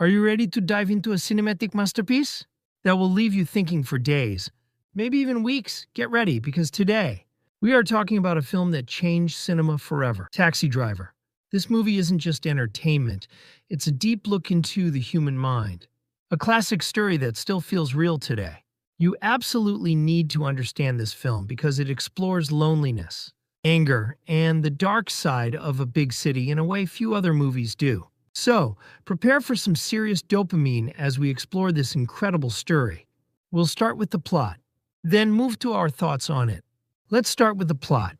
Are you ready to dive into a cinematic masterpiece that will leave you thinking for days, maybe even weeks? Get ready, because today we are talking about a film that changed cinema forever, Taxi Driver. This movie isn't just entertainment, it's a deep look into the human mind, a classic story that still feels real today. You absolutely need to understand this film because it explores loneliness, anger, and the dark side of a big city in a way few other movies do. So, prepare for some serious dopamine as we explore this incredible story. We'll start with the plot, then move to our thoughts on it. Let's start with the plot.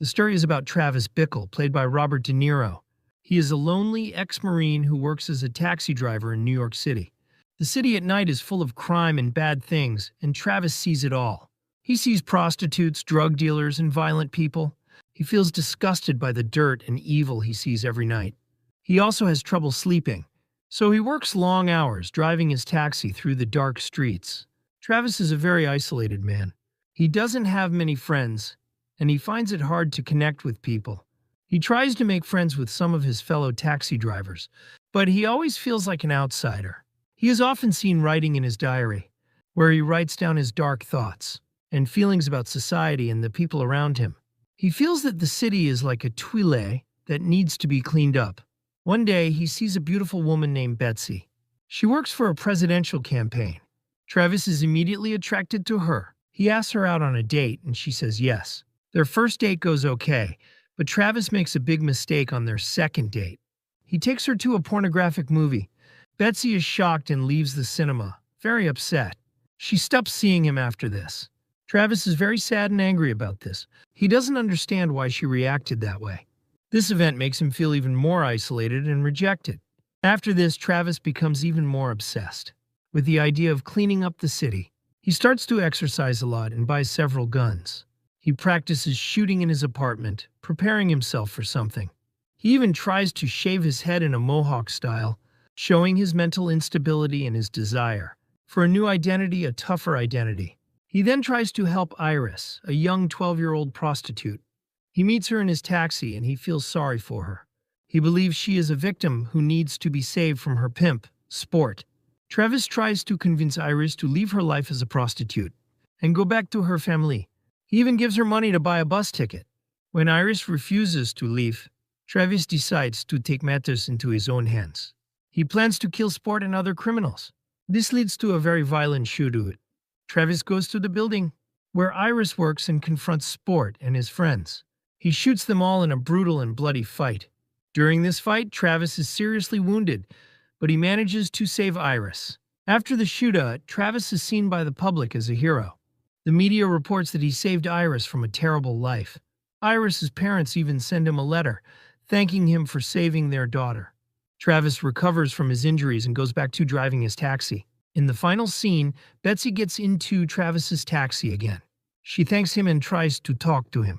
The story is about Travis Bickle, played by Robert De Niro. He is a lonely ex-Marine who works as a taxi driver in New York City. The city at night is full of crime and bad things, and Travis sees it all. He sees prostitutes, drug dealers, and violent people. He feels disgusted by the dirt and evil he sees every night. He also has trouble sleeping, so he works long hours driving his taxi through the dark streets. Travis is a very isolated man. He doesn't have many friends, and he finds it hard to connect with people. He tries to make friends with some of his fellow taxi drivers, but he always feels like an outsider. He is often seen writing in his diary, where he writes down his dark thoughts and feelings about society and the people around him. He feels that the city is like a toilet that needs to be cleaned up. One day, he sees a beautiful woman named Betsy. She works for a presidential campaign. Travis is immediately attracted to her. He asks her out on a date, and she says yes. Their first date goes okay, but Travis makes a big mistake on their second date. He takes her to a pornographic movie. Betsy is shocked and leaves the cinema, very upset. She stops seeing him after this. Travis is very sad and angry about this. He doesn't understand why she reacted that way. This event makes him feel even more isolated and rejected. After this, Travis becomes even more obsessed with the idea of cleaning up the city. He starts to exercise a lot and buys several guns. He practices shooting in his apartment, preparing himself for something. He even tries to shave his head in a mohawk style, showing his mental instability and his desire for a new identity, a tougher identity. He then tries to help Iris, a young 12-year-old prostitute. He meets her in his taxi and he feels sorry for her. He believes she is a victim who needs to be saved from her pimp, Sport. Travis tries to convince Iris to leave her life as a prostitute and go back to her family. He even gives her money to buy a bus ticket. When Iris refuses to leave, Travis decides to take matters into his own hands. He plans to kill Sport and other criminals. This leads to a very violent shootout. Travis goes to the building where Iris works and confronts Sport and his friends. He shoots them all in a brutal and bloody fight. During this fight, Travis is seriously wounded, but he manages to save Iris. After the shootout, Travis is seen by the public as a hero. The media reports that he saved Iris from a terrible life. Iris's parents even send him a letter, thanking him for saving their daughter. Travis recovers from his injuries and goes back to driving his taxi. In the final scene, Betsy gets into Travis's taxi again. She thanks him and tries to talk to him.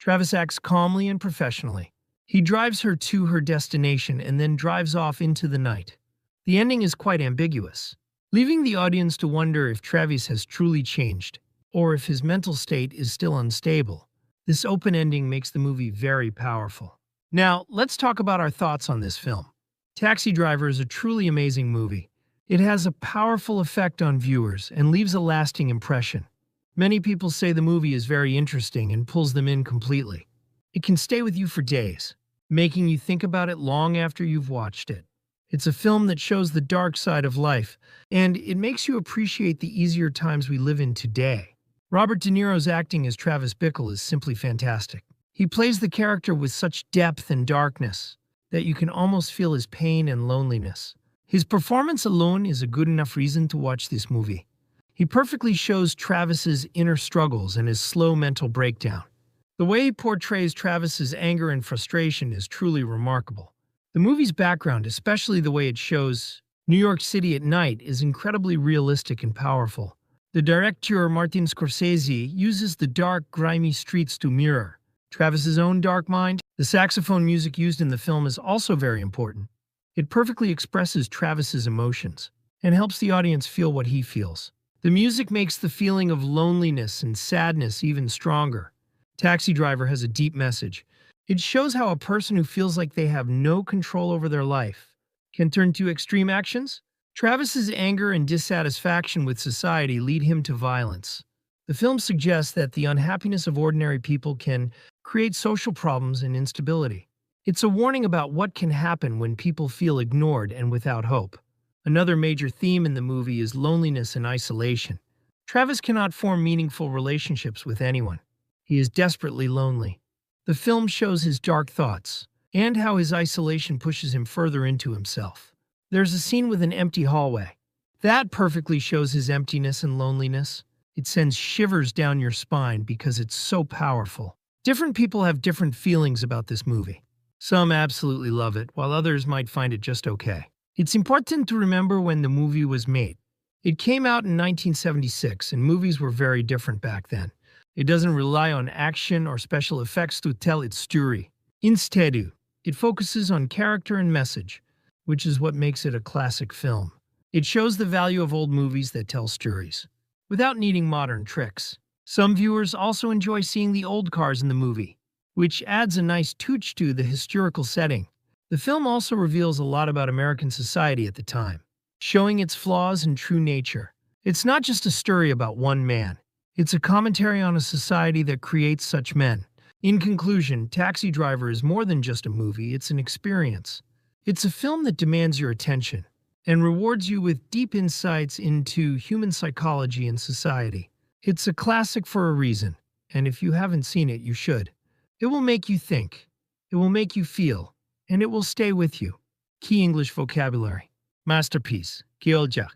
Travis acts calmly and professionally. He drives her to her destination and then drives off into the night. The ending is quite ambiguous, leaving the audience to wonder if Travis has truly changed, or if his mental state is still unstable. This open ending makes the movie very powerful. Now, let's talk about our thoughts on this film. Taxi Driver is a truly amazing movie. It has a powerful effect on viewers and leaves a lasting impression. Many people say the movie is very interesting and pulls them in completely. It can stay with you for days, making you think about it long after you've watched it. It's a film that shows the dark side of life, and it makes you appreciate the easier times we live in today. Robert De Niro's acting as Travis Bickle is simply fantastic. He plays the character with such depth and darkness that you can almost feel his pain and loneliness. His performance alone is a good enough reason to watch this movie. He perfectly shows Travis's inner struggles and his slow mental breakdown. The way he portrays Travis's anger and frustration is truly remarkable. The movie's background, especially the way it shows New York City at night, is incredibly realistic and powerful. The director, Martin Scorsese, uses the dark, grimy streets to mirror Travis's own dark mind. The saxophone music used in the film is also very important. It perfectly expresses Travis's emotions and helps the audience feel what he feels. The music makes the feeling of loneliness and sadness even stronger. Taxi Driver has a deep message. It shows how a person who feels like they have no control over their life can turn to extreme actions. Travis's anger and dissatisfaction with society lead him to violence. The film suggests that the unhappiness of ordinary people can create social problems and instability. It's a warning about what can happen when people feel ignored and without hope. Another major theme in the movie is loneliness and isolation. Travis cannot form meaningful relationships with anyone. He is desperately lonely. The film shows his dark thoughts and how his isolation pushes him further into himself. There's a scene with an empty hallway. That perfectly shows his emptiness and loneliness. It sends shivers down your spine because it's so powerful. Different people have different feelings about this movie. Some absolutely love it, while others might find it just okay. It's important to remember when the movie was made. It came out in 1976, and movies were very different back then. It doesn't rely on action or special effects to tell its story. Instead, it focuses on character and message, which is what makes it a classic film. It shows the value of old movies that tell stories, without needing modern tricks. Some viewers also enjoy seeing the old cars in the movie, which adds a nice touch to the historical setting. The film also reveals a lot about American society at the time, showing its flaws and true nature. It's not just a story about one man. It's a commentary on a society that creates such men. In conclusion, Taxi Driver is more than just a movie, it's an experience. It's a film that demands your attention and rewards you with deep insights into human psychology and society. It's a classic for a reason, and if you haven't seen it, you should. It will make you think, it will make you feel, and it will stay with you. Key English vocabulary. Masterpiece, 기öl작,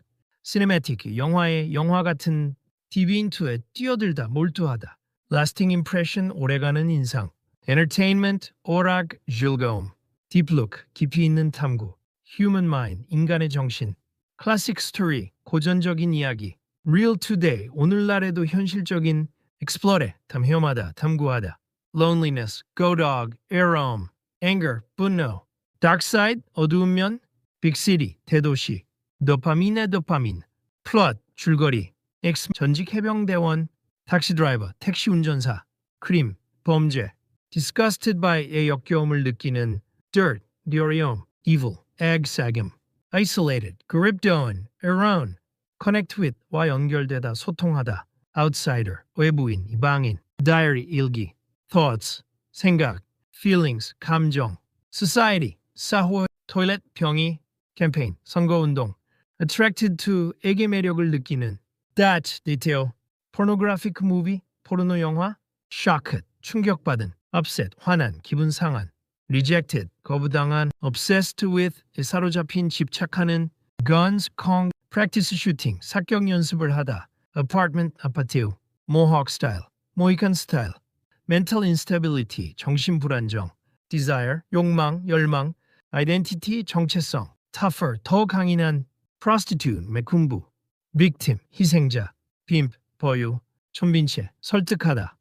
cinematic, 영화의 영화 같은 디비인투에 뛰어들다, 몰두하다. Lasting impression, 오래가는 인상. Entertainment, 오락, 즐거움. Deep look, 깊이 있는 탐구. Human mind, 인간의 정신. Classic story, 고전적인 이야기. Real today, 오늘날에도 현실적인. Explore, 탐험하다, 탐구하다. Loneliness, go dog, airome. Anger, 분노. Dark side, 어두운 면. Big city, 대도시. 도파민의 도파민. Plot, 줄거리. X, 전직 해병대원. Taxi driver, 택시 운전사. Crime, 범죄. Disgusted by의 역겨움을 느끼는. Dirt, 어려움. Evil, 애ság음. Isolated, 그립도운, alone. Connect with와 연결되다, 소통하다. Outsider, 외부인, 이방인. Diary, 일기. Thoughts, 생각. Feelings, 감정. Society, 사회. Toilet, 병이. Campaign, 선거운동. Attracted to에게 매력을 느끼는. That, detail. Pornographic movie, 포르노 영화. Shocked, 충격받은. Upset, 화난, 기분 상한. Rejected, 거부당한. Obsessed with에 사로잡힌, 집착하는. Guns, 콩. Practice shooting, 사격 연습을 하다. Apartment, 아파트. Mohawk style, 모히칸 스타일. Mental instability, 정신 불안정. Desire, 욕망, 열망. Identity, 정체성. Tougher, 더 강인한. Prostitute, 매군부. Victim, 희생자. Pimp, 보유. 천빈채, 설득하다.